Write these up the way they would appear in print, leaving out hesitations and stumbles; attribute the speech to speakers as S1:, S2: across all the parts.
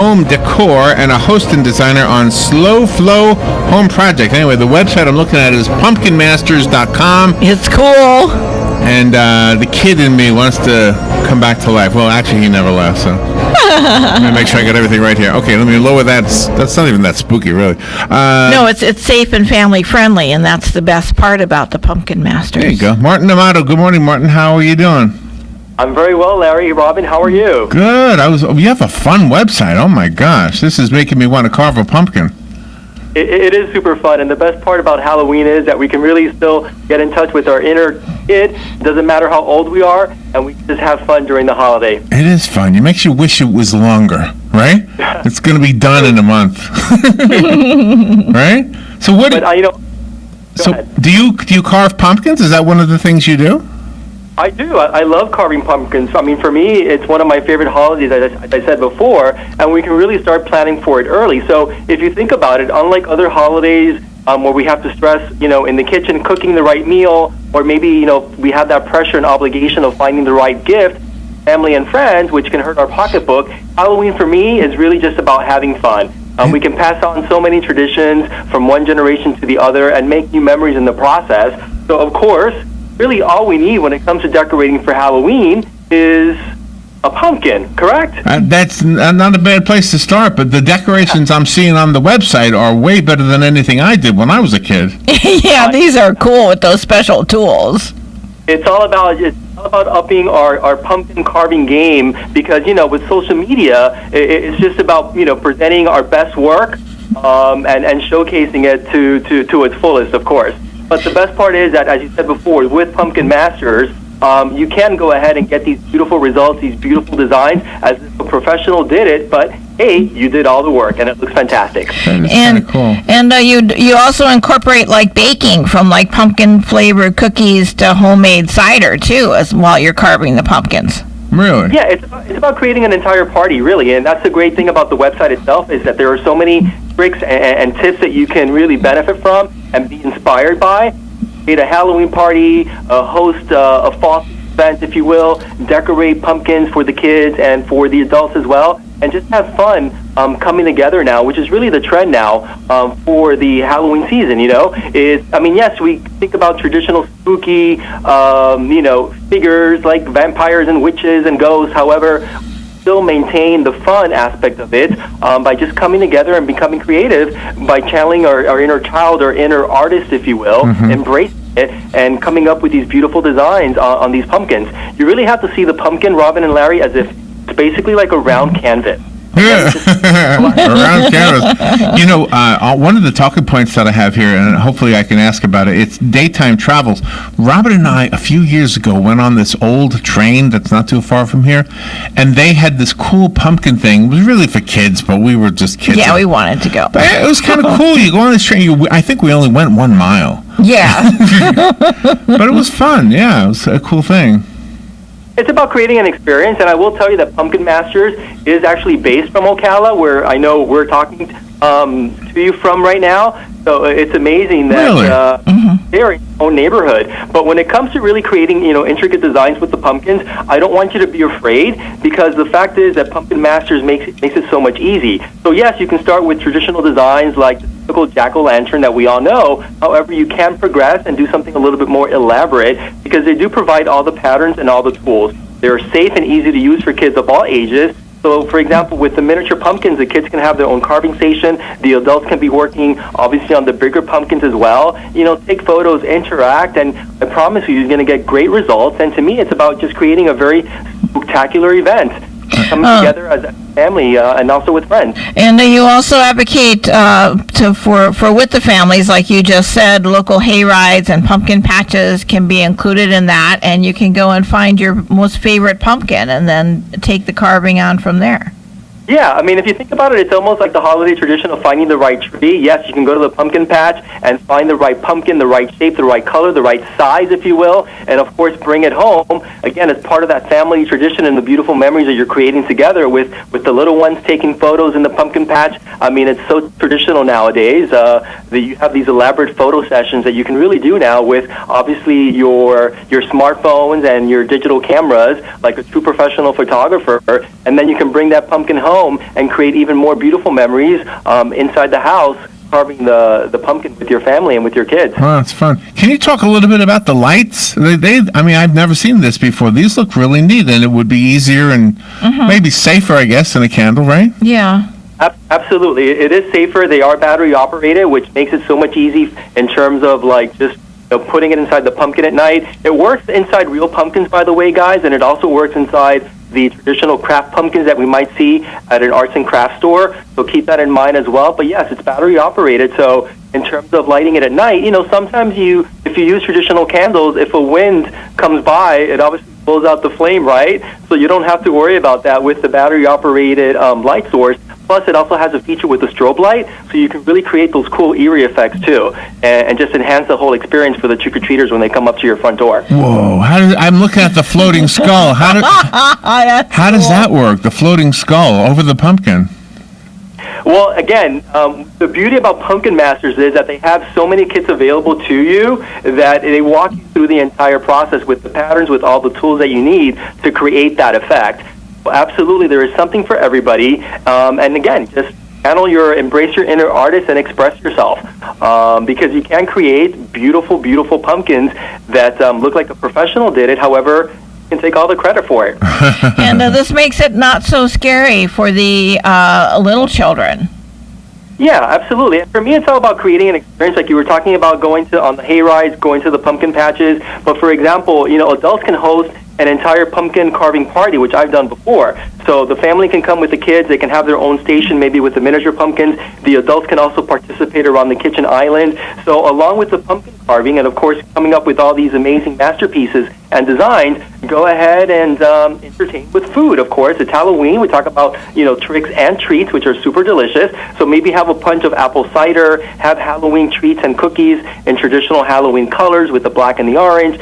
S1: home decor and a host and designer on Slow Flow Home Project. Anyway, the website I'm looking at is pumpkinmasters.com.
S2: It's cool.
S1: And the kid in me wants to come back to life. Well, actually, he never left, so I'm going to make sure I get everything right here. Okay, let me lower that. That's not even that spooky, really.
S2: No, it's safe and family friendly, and that's the best part about the Pumpkin Masters.
S1: There you go. Martin Amado. Good morning, Martin. How are you doing?
S3: I'm very well, Larry. Robin, how are you?
S1: Good. You have a fun website. Oh, my gosh. This is making me want to carve a pumpkin.
S3: It is super fun, and the best part about Halloween is that we can really still get in touch with our inner kid. It doesn't matter how old we are, and we just have fun during the holiday.
S1: It is fun. It makes you wish it was longer, right? It's going to be done in a month, right? So what?
S3: But,
S1: do you carve pumpkins? Is that one of the things you do?
S3: I do. I love carving pumpkins. I mean, for me, it's one of my favorite holidays, as I said before, and we can really start planning for it early. So if you think about it, unlike other holidays where we have to stress, in the kitchen cooking the right meal, or maybe, we have that pressure and obligation of finding the right gift, family and friends, which can hurt our pocketbook, Halloween for me is really just about having fun. We can pass on so many traditions from one generation to the other and make new memories in the process. So, of course, really all we need when it comes to decorating for Halloween is a pumpkin, correct?
S1: That's not a bad place to start, but the decorations I'm seeing on the website are way better than anything I did when I was a kid.
S2: Yeah, these are cool with those special tools.
S3: It's all about upping our pumpkin carving game because, with social media, it's just about, presenting our best work and showcasing it to its fullest, of course. But the best part is that, as you said before, with Pumpkin Masters, you can go ahead and get these beautiful results, these beautiful designs, as if a professional did it, but hey, you did all the work, and it looks fantastic.
S1: That is kind of cool.
S2: And you also incorporate, like, baking, from, like, pumpkin-flavored cookies to homemade cider, too, while you're carving the pumpkins.
S1: Really?
S3: Yeah, it's about creating an entire party, really, and that's the great thing about the website itself is that there are so many tricks and tips that you can really benefit from and be inspired by. Create a Halloween party, host a fall event, if you will, decorate pumpkins for the kids and for the adults as well, and just have fun coming together now, which is really the trend now for the Halloween season, yes, we think about traditional spooky, figures like vampires and witches and ghosts. However, still maintain the fun aspect of it by just coming together and becoming creative by channeling our inner child or inner artist, if you will, embracing it and coming up with these beautiful designs on these pumpkins. You really have to see the pumpkin, Robin and Larry, as if it's basically like a round canvas.
S1: Yeah, around cameras. One of the talking points that I have here, and hopefully I can ask about it, it's daytime travels. Robin and I, a few years ago, went on this old train that's not too far from here, and they had this cool pumpkin thing. It was really for kids, but we were just kids.
S2: Yeah, we wanted to go.
S1: But it was kind of cool. You go on this train, I think we only went 1 mile.
S2: Yeah.
S1: But it was fun. Yeah, it was a cool thing.
S3: It's about creating an experience, and I will tell you that Pumpkin Masters is actually based from Ocala, where I know we're talking to you from right now. So it's amazing that they're in their own neighborhood. But when it comes to really creating, intricate designs with the pumpkins, I don't want you to be afraid, because the fact is that Pumpkin Masters makes it so much easy. So yes, you can start with traditional designs like the typical jack-o'-lantern that we all know. However, you can progress and do something a little bit more elaborate, because they do provide all the patterns and all the tools. They're safe and easy to use for kids of all ages. So, for example, with the miniature pumpkins, the kids can have their own carving station. The adults can be working, obviously, on the bigger pumpkins as well. Take photos, interact, and I promise you, you're going to get great results. And to me, it's about just creating a very spectacular event, coming together as a family and also with friends.
S2: And you also advocate for with the families, like you just said, local hay rides and pumpkin patches can be included in that, and you can go and find your most favorite pumpkin and then take the carving on from there.
S3: Yeah, I mean, if you think about it, it's almost like the holiday tradition of finding the right tree. Yes, you can go to the pumpkin patch and find the right pumpkin, the right shape, the right color, the right size, if you will, and of course bring it home. Again, it's part of that family tradition and the beautiful memories that you're creating together with the little ones taking photos in the pumpkin patch. I mean, it's so traditional nowadays that you have these elaborate photo sessions that you can really do now with, obviously, your smartphones and your digital cameras, like a true professional photographer, and then you can bring that pumpkin home home and create even more beautiful memories inside the house, carving the pumpkin with your family and with your kids.
S1: Oh, that's fun. Can you talk a little bit about the lights? I mean, I've never seen this before. These look really neat, and it would be easier and maybe safer, I guess, than a candle, right?
S2: Yeah.
S3: Absolutely. It is safer. They are battery operated, which makes it so much easy in terms of like just putting it inside the pumpkin at night. It works inside real pumpkins, by the way, guys, and it also works inside the traditional craft pumpkins that we might see at an arts and crafts store. So keep that in mind as well. But yes, it's battery operated. So in terms of lighting it at night, sometimes if you use traditional candles, if a wind comes by, it obviously blows out the flame, right? So you don't have to worry about that with the battery operated light source. Plus, it also has a feature with the strobe light, so you can really create those cool eerie effects too, and just enhance the whole experience for the trick-or-treaters when they come up to your front door.
S1: Whoa! I'm looking at the floating skull. How does that work? The floating skull over the pumpkin.
S3: Well, again, the beauty about Pumpkin Masters is that they have so many kits available to you that they walk you through the entire process with the patterns, with all the tools that you need to create that effect. Well, absolutely, there is something for everybody. And again, just embrace your inner artist and express yourself, because you can create beautiful, beautiful pumpkins that look like a professional did it. However, you can take all the credit for it.
S2: And this makes it not so scary for the little children.
S3: Yeah, absolutely. And for me, it's all about creating an experience, like you were talking about, going on the hay rides, going to the pumpkin patches. But for example, adults can host an entire pumpkin carving party, which I've done before. So the family can come with the kids. They can have their own station, maybe with the miniature pumpkins. The adults can also participate around the kitchen island. So along with the pumpkin carving, and of course coming up with all these amazing masterpieces and designs, go ahead and entertain with food. Of course, it's Halloween. We talk about tricks and treats, which are super delicious. So maybe have a punch of apple cider, have Halloween treats and cookies in traditional Halloween colors with the black and the orange.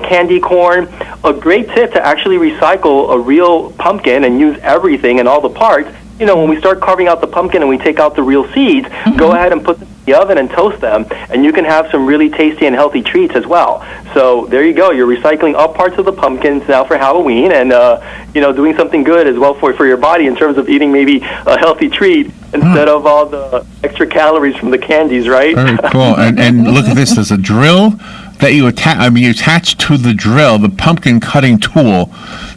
S3: Candy corn. A great tip to actually recycle a real pumpkin and use everything and all the parts. When we start carving out the pumpkin and we take out the real seeds, go ahead and put them in the oven and toast them, and you can have some really tasty and healthy treats as well. So there you go. You're recycling all parts of the pumpkins now for Halloween, and doing something good as well for your body in terms of eating maybe a healthy treat instead of all the extra calories from the candies, right?
S1: Very cool. And look at this. There's a drill that you attach to the drill, the pumpkin cutting tool.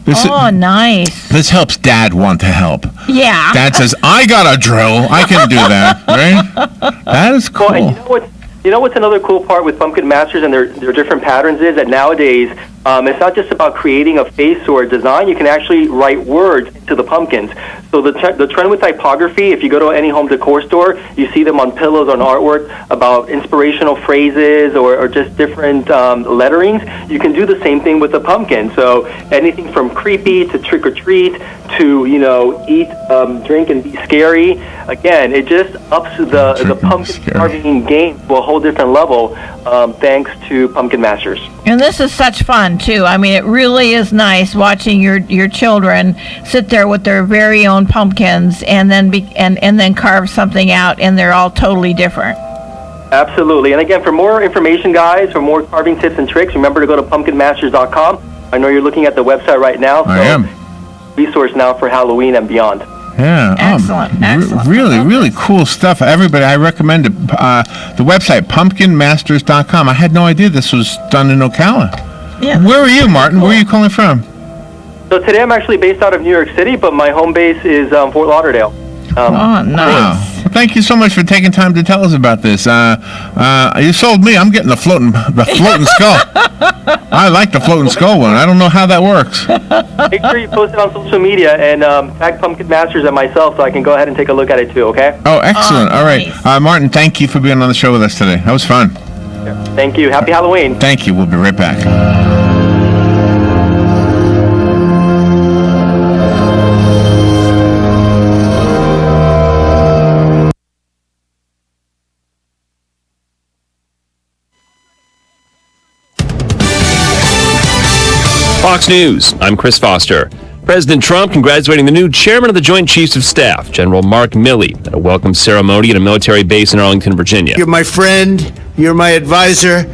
S2: Nice.
S1: This helps Dad want to help.
S2: Yeah.
S1: Dad says, I got a drill. I can do that, right? That is cool.
S3: Well, and you know what's another cool part with Pumpkin Masters and their different patterns is that nowadays it's not just about creating a face or a design. You can actually write words into the pumpkins. So the trend with typography, if you go to any home decor store, you see them on pillows, on artwork, about inspirational phrases or just different letterings. You can do the same thing with the pumpkin. So anything from creepy to trick or treat to eat, drink, and be scary. Again, it just ups the pumpkin carving game to a whole different level, thanks to Pumpkin Masters.
S2: And this is such fun too. I mean, it really is nice watching your children sit there with their very own pumpkins and then carve something out, and they're all totally different.
S3: Absolutely. And again, for more information, guys, for more carving tips and tricks, remember to go to pumpkinmasters.com. I know you're looking at the website right now. So
S1: I am.
S3: Resource now for Halloween and beyond.
S1: Yeah.
S2: Excellent. Excellent.
S1: Really cool stuff. Everybody, I recommend it. The website, pumpkinmasters.com. I had no idea this was done in Ocala.
S2: Yeah.
S1: Where are you, Martin? Where are you calling from?
S3: So today I'm actually based out of New York City, but my home base is Fort Lauderdale.
S2: Nice.
S1: Wow. Well, thank you so much for taking time to tell us about this. You sold me. I'm getting the floating skull. I like the floating skull one. I don't know how that works.
S3: Make sure you post it on social media and tag Pumpkin Masters and myself so I can go ahead and take a look at it too, okay?
S1: Oh, excellent. All right.
S2: Nice.
S1: Martin, thank you for being on the show with us today. That was fun.
S3: Thank you. Happy Halloween.
S1: Thank you. We'll be right back.
S4: Fox News, I'm Chris Foster. President Trump congratulating the new chairman of the Joint Chiefs of Staff, General Mark Milley, at a welcome ceremony at a military base in Arlington, Virginia.
S5: You're my friend. You're my advisor.